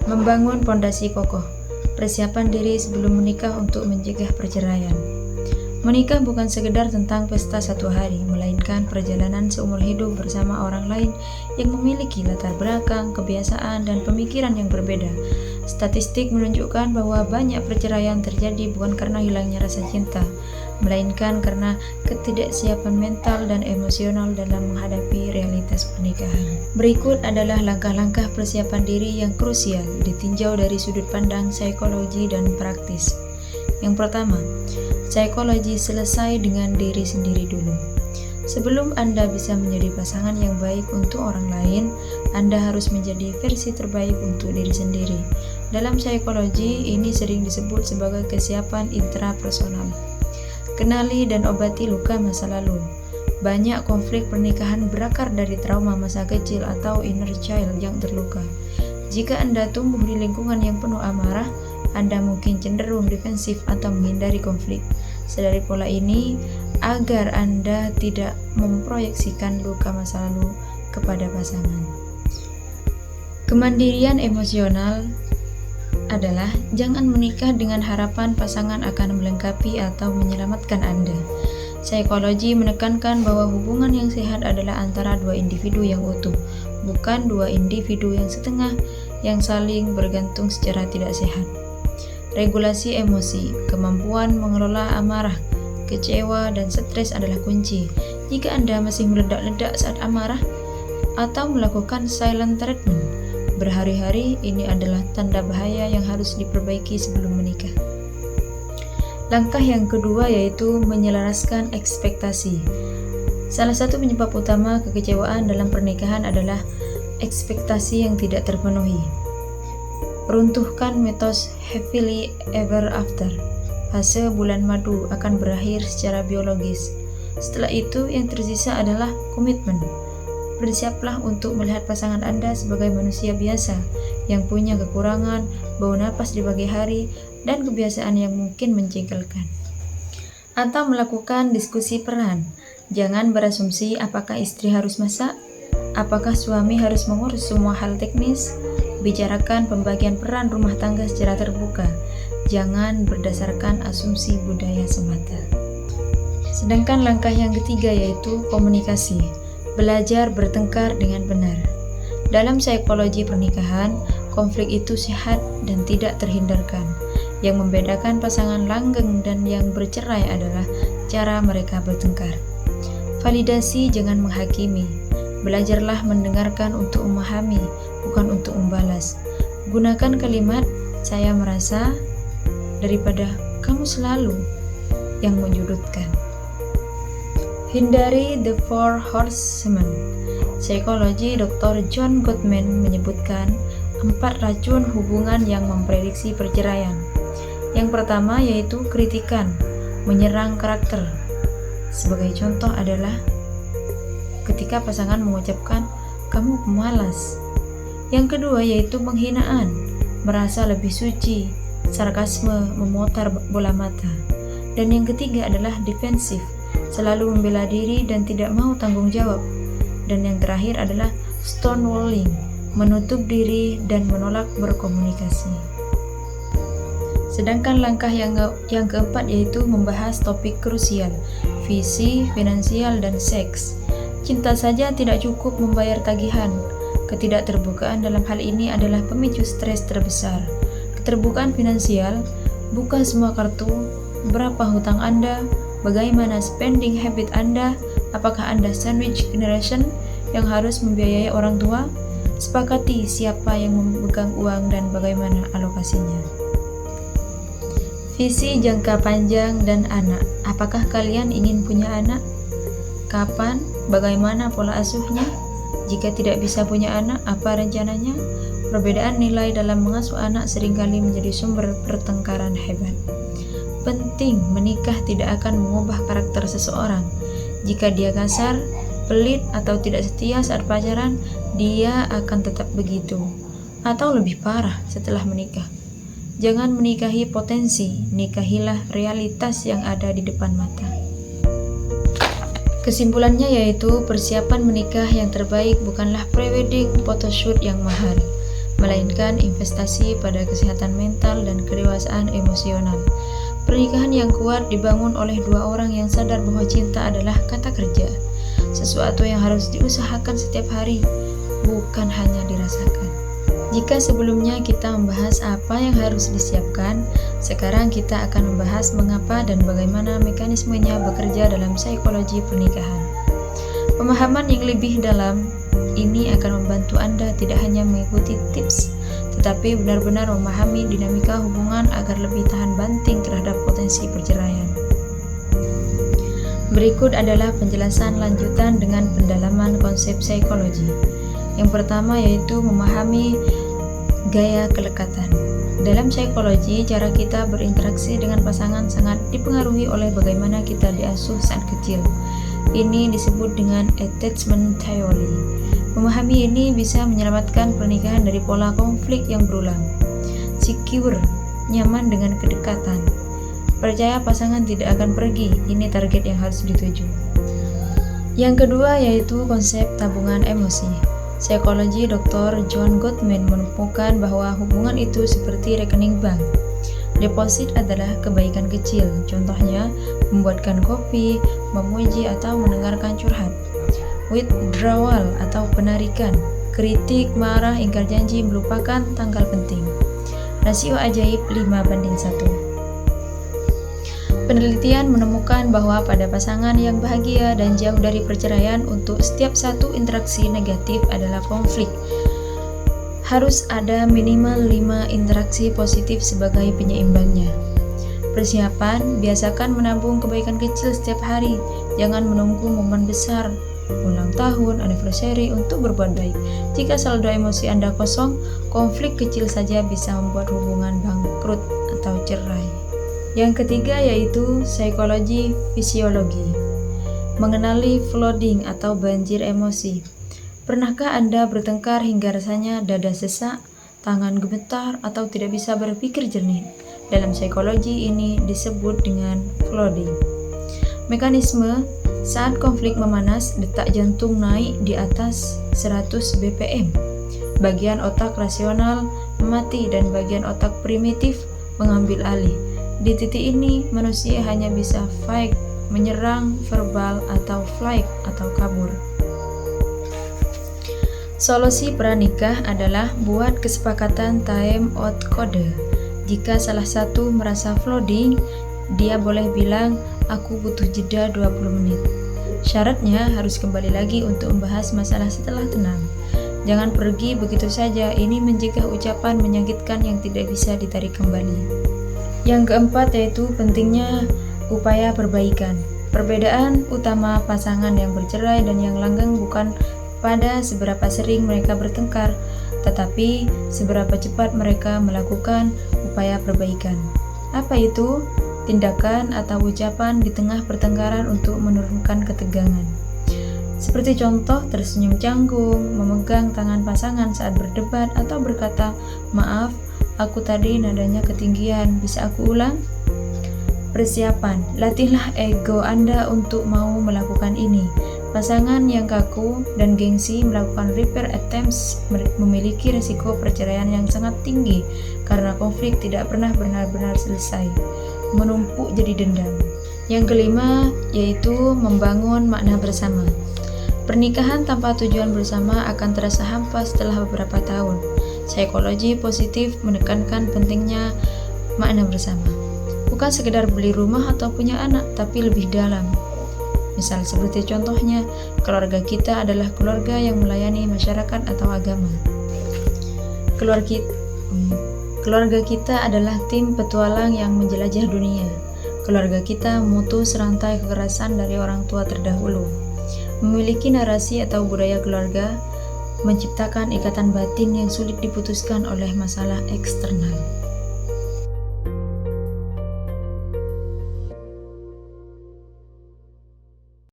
Membangun pondasi kokoh. Persiapan diri sebelum menikah untuk mencegah perceraian. Menikah bukan sekedar tentang pesta satu hari, melainkan perjalanan seumur hidup bersama orang lain yang memiliki latar belakang, kebiasaan, dan pemikiran yang berbeda. Statistik menunjukkan bahwa banyak perceraian terjadi bukan karena hilangnya rasa cinta, melainkan karena ketidaksiapan mental dan emosional dalam menghadapi realitas pernikahan. Berikut adalah langkah-langkah persiapan diri yang krusial ditinjau dari sudut pandang psikologi dan praktis. Yang pertama, psikologi selesai dengan diri sendiri dulu. Sebelum Anda bisa menjadi pasangan yang baik untuk orang lain, Anda harus menjadi versi terbaik untuk diri sendiri. Dalam psikologi, ini sering disebut sebagai kesiapan intrapersonal. Kenali dan obati luka masa lalu. Banyak konflik pernikahan berakar dari trauma masa kecil atau inner child yang terluka. Jika Anda tumbuh di lingkungan yang penuh amarah, Anda mungkin cenderung defensif atau menghindari konflik. Sadari pola ini agar Anda tidak memproyeksikan luka masa lalu kepada pasangan. Kemandirian emosional adalah jangan menikah dengan harapan pasangan akan melengkapi atau menyelamatkan Anda. Psikologi menekankan bahwa hubungan yang sehat adalah antara dua individu yang utuh, bukan dua individu yang setengah yang saling bergantung secara tidak sehat. Regulasi emosi, kemampuan mengelola amarah, kecewa, dan stres adalah kunci. Jika Anda masih meledak-ledak saat amarah atau melakukan silent treatment berhari-hari, ini adalah tanda bahaya yang harus diperbaiki sebelum menikah. Langkah yang kedua yaitu menyelaraskan ekspektasi. Salah satu penyebab utama kekecewaan dalam pernikahan adalah ekspektasi yang tidak terpenuhi. Runtuhkan mitos happily ever after. Fase bulan madu akan berakhir secara biologis. Setelah itu, yang tersisa adalah komitmen. Bersiaplah untuk melihat pasangan Anda sebagai manusia biasa yang punya kekurangan, bau napas di pagi hari, dan kebiasaan yang mungkin menjengkelkan. Atau melakukan diskusi peran. Jangan berasumsi apakah istri harus masak, apakah suami harus mengurus semua hal teknis. Bicarakan pembagian peran rumah tangga secara terbuka. Jangan berdasarkan asumsi budaya semata. Sedangkan langkah yang ketiga yaitu komunikasi. Belajar bertengkar dengan benar. Dalam psikologi pernikahan, konflik itu sehat dan tidak terhindarkan. Yang membedakan pasangan langgeng dan yang bercerai adalah cara mereka bertengkar. Validasi, jangan menghakimi. Belajarlah mendengarkan untuk memahami, bukan untuk membalas. Gunakan kalimat "saya merasa" daripada "kamu selalu" yang menyudutkan. Hindari the four horsemen. Psikologi Dr. John Gottman menyebutkan 4 racun hubungan yang memprediksi perceraian. Yang pertama yaitu kritikan, menyerang karakter. Sebagai contoh adalah ketika pasangan mengucapkan "kamu pemalas". Yang kedua yaitu penghinaan, merasa lebih suci, sarkasme, memutar bola mata. Dan yang ketiga adalah defensif, selalu membela diri dan tidak mau tanggung jawab. Dan yang terakhir adalah stonewalling, menutup diri dan menolak berkomunikasi. Sedangkan langkah yang keempat yaitu membahas topik krusial, visi, finansial, dan seks. Cinta saja tidak cukup membayar tagihan. Ketidakterbukaan dalam hal ini adalah pemicu stres terbesar. Keterbukaan finansial, buka semua kartu, berapa hutang Anda, bagaimana spending habit Anda, apakah Anda sandwich generation yang harus membiayai orang tua, sepakati siapa yang memegang uang dan bagaimana alokasinya. Visi jangka panjang dan anak, apakah kalian ingin punya anak? Kapan? Bagaimana pola asuhnya? Jika tidak bisa punya anak, apa rencananya? Perbedaan nilai dalam mengasuh anak seringkali menjadi sumber pertengkaran hebat. Penting, menikah tidak akan mengubah karakter seseorang. Jika dia kasar, pelit, atau tidak setia saat pacaran, dia akan tetap begitu, atau lebih parah setelah menikah. Jangan menikahi potensi, nikahilah realitas yang ada di depan mata. Kesimpulannya yaitu persiapan menikah yang terbaik bukanlah pre-wedding photoshoot yang mahal, melainkan investasi pada kesehatan mental dan kedewasaan emosional. Pernikahan yang kuat dibangun oleh dua orang yang sadar bahwa cinta adalah kata kerja, sesuatu yang harus diusahakan setiap hari, bukan hanya dirasakan. Jika sebelumnya kita membahas apa yang harus disiapkan, sekarang kita akan membahas mengapa dan bagaimana mekanismenya bekerja dalam psikologi pernikahan. Pemahaman yang lebih dalam ini akan membantu Anda tidak hanya mengikuti tips, tetapi benar-benar memahami dinamika hubungan agar lebih tahan banting terhadap potensi perceraian. Berikut adalah penjelasan lanjutan dengan pendalaman konsep psikologi. Yang pertama yaitu memahami gaya kelekatan. Dalam psikologi, cara kita berinteraksi dengan pasangan sangat dipengaruhi oleh bagaimana kita diasuh saat kecil. Ini disebut dengan attachment theory. Memahami ini bisa menyelamatkan pernikahan dari pola konflik yang berulang. Secure, nyaman dengan kedekatan. Percaya pasangan tidak akan pergi, ini target yang harus dituju. Yang kedua yaitu konsep tabungan emosi. Psikologi Dr. John Gottman menemukan bahwa hubungan itu seperti rekening bank. Deposit adalah kebaikan kecil, contohnya membuatkan kopi, memuji atau mendengarkan curhat. Withdrawal atau penarikan, kritik, marah, ingkar janji melupakan tanggal penting. Rasio ajaib 5:1. Penelitian menemukan bahwa pada pasangan yang bahagia dan jauh dari perceraian, untuk setiap satu interaksi negatif adalah konflik. Harus ada minimal 5 interaksi positif sebagai penyeimbangnya. Persiapan, biasakan menabung kebaikan kecil setiap hari. Jangan menunggu momen besar, ulang tahun, anniversary untuk berbuat baik. Jika saldo emosi Anda kosong, konflik kecil saja bisa membuat hubungan bangkrut atau cerai. Yang ketiga yaitu psikologi fisiologi. Mengenali flooding atau banjir emosi. Pernahkah Anda bertengkar hingga rasanya dada sesak, tangan gemetar, atau tidak bisa berpikir jernih? Dalam psikologi ini disebut dengan flooding. Mekanisme, saat konflik memanas, detak jantung naik di atas 100 bpm. Bagian otak rasional mati dan bagian otak primitif mengambil alih. Di titik ini, manusia hanya bisa fight, menyerang, verbal, atau flight, atau kabur. Solusi pranikah adalah buat kesepakatan time out kode. Jika salah satu merasa flooding, dia boleh bilang, aku butuh jeda 20 menit. Syaratnya harus kembali lagi untuk membahas masalah setelah tenang. Jangan pergi begitu saja, ini mencegah ucapan menyakitkan yang tidak bisa ditarik kembali. Yang keempat yaitu pentingnya upaya perbaikan. Perbedaan utama pasangan yang bercerai dan yang langgeng bukan pada seberapa sering mereka bertengkar, tetapi seberapa cepat mereka melakukan upaya perbaikan. Apa itu? Tindakan atau ucapan di tengah pertengkaran untuk menurunkan ketegangan. Seperti contoh, tersenyum canggung, memegang tangan pasangan saat berdebat, atau berkata, maaf, aku tadi nadanya ketinggian, bisa aku ulang? Persiapan, latihlah ego Anda untuk mau melakukan ini. Pasangan yang kaku dan gengsi melakukan repair attempts memiliki risiko perceraian yang sangat tinggi karena konflik tidak pernah benar-benar selesai, menumpuk jadi dendam. Yang kelima yaitu membangun makna bersama. Pernikahan tanpa tujuan bersama akan terasa hampa setelah beberapa tahun. Psikologi positif menekankan pentingnya makna bersama. Bukan sekedar beli rumah atau punya anak, tapi lebih dalam. Misal seperti contohnya, keluarga kita adalah keluarga yang melayani masyarakat atau agama. Keluarga kita adalah tim petualang yang menjelajah dunia. Keluarga kita memutus rantai kekerasan dari orang tua terdahulu. Memiliki narasi atau budaya keluarga menciptakan ikatan batin yang sulit diputuskan oleh masalah eksternal.